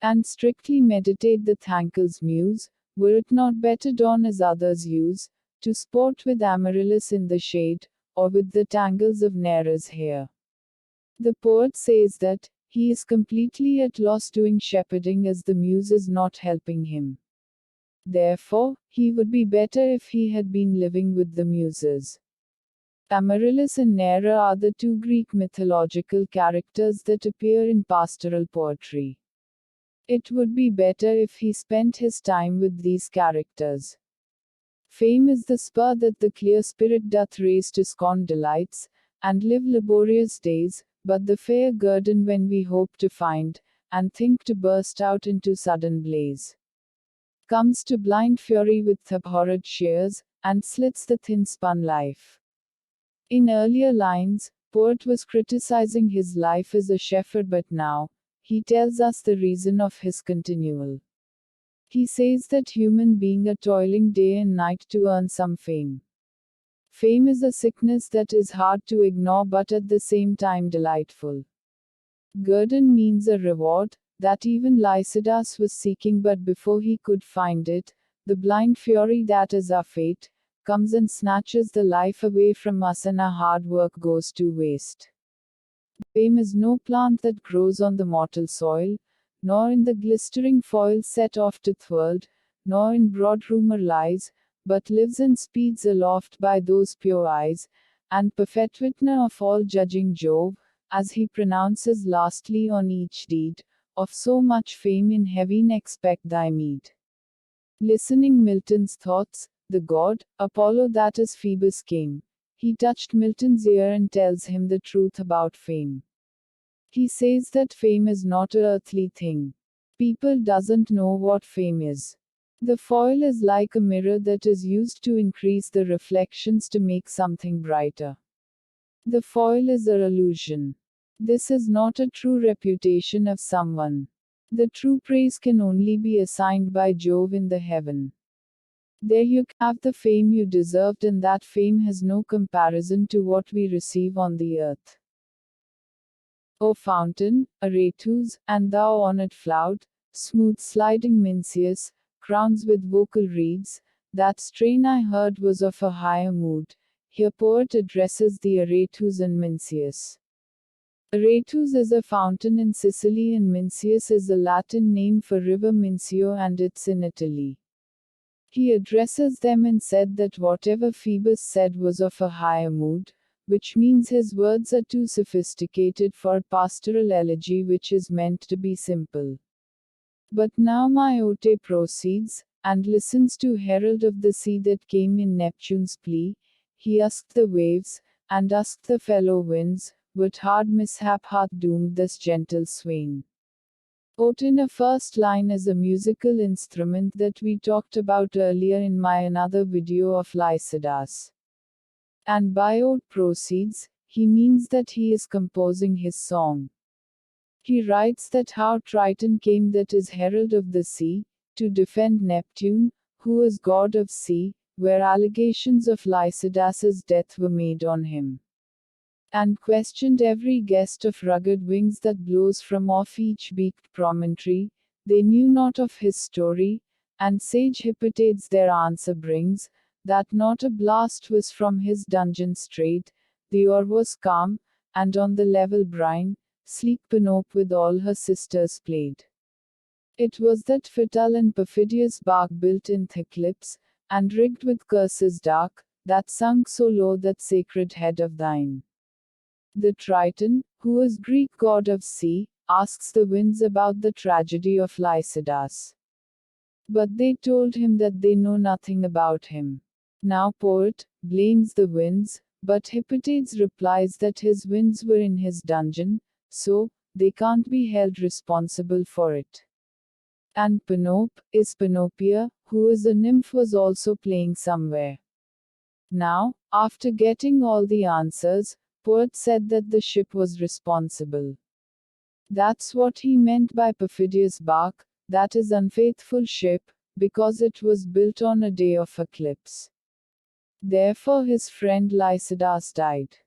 and strictly meditate the thankless muse, were it not better done as others use, to sport with Amaryllis in the shade, or with the tangles of Nereus' hair. The poet says that, he is completely at loss doing shepherding as the muse is not helping him. Therefore, he would be better if he had been living with the muses. Amaryllis and Nera are the two Greek mythological characters that appear in pastoral poetry. It would be better if he spent his time with these characters. Fame is the spur that the clear spirit doth raise to scorn delights, and live laborious days, but the fair guerdon when we hope to find, and think to burst out into sudden blaze, comes to blind fury with abhorred shears, and slits the thin-spun life. In earlier lines, poet was criticizing his life as a shepherd, but now, he tells us the reason of his continual. He says that human beings are toiling day and night to earn some fame. Fame is a sickness that is hard to ignore but at the same time delightful. Guerdon means a reward, that even Lycidas was seeking, but before he could find it, the blind fury that is our fate, comes and snatches the life away from us and our hard work goes to waste. Fame is no plant that grows on the mortal soil, nor in the glistering foil set off to thwart, nor in broad rumor lies, but lives and speeds aloft by those pure eyes, and perpetuator of all judging Jove, as he pronounces lastly on each deed, of so much fame in heaven expect thy meed. Listening Milton's thoughts, the god, Apollo that is Phoebus came. He touched Milton's ear and tells him the truth about fame. He says that fame is not an earthly thing. People doesn't know what fame is. The foil is like a mirror that is used to increase the reflections to make something brighter. The foil is an illusion. This is not a true reputation of someone. The true praise can only be assigned by Jove in the heaven. There you have the fame you deserved, and that fame has no comparison to what we receive on the earth. O fountain, Aretus, and thou honoured flout, smooth sliding Mincius, crowns with vocal reeds, that strain I heard was of a higher mood. Here poet addresses the Aretus and Mincius. Aretus is a fountain in Sicily and Mincius is a Latin name for river Mincio and it's in Italy. He addresses them and said that whatever Phoebus said was of a higher mood, which means his words are too sophisticated for a pastoral elegy which is meant to be simple. But now Myote proceeds, and listens to herald of the sea that came in Neptune's plea. He asked the waves, and asked the fellow winds, what hard mishap hath doomed this gentle swain. Oat in a first line is a musical instrument that we talked about earlier in my another video of Lycidas. And by oat proceeds, he means that he is composing his song. He writes that how Triton came, that is herald of the sea, to defend Neptune, who is god of sea, where allegations of Lycidas's death were made on him. And questioned every guest of rugged wings that blows from off each beaked promontory, they knew not of his story, and sage Hippotades their answer brings, that not a blast was from his dungeon straight, the oar was calm, and on the level brine, sleek Penelope with all her sisters played. It was that fatal and perfidious bark built in thick lips, and rigged with curses dark, that sunk so low that sacred head of thine. The Triton, who is Greek god of sea, asks the winds about the tragedy of Lycidas. But they told him that they know nothing about him. Now poet blames the winds, but Hippotades replies that his winds were in his dungeon, so they can't be held responsible for it. And Penelope is Panopia, who is a nymph, was also playing somewhere. Now, after getting all the answers, poet said that the ship was responsible. That's what he meant by perfidious bark, that is unfaithful ship, because it was built on a day of eclipse. Therefore his friend Lycidas died.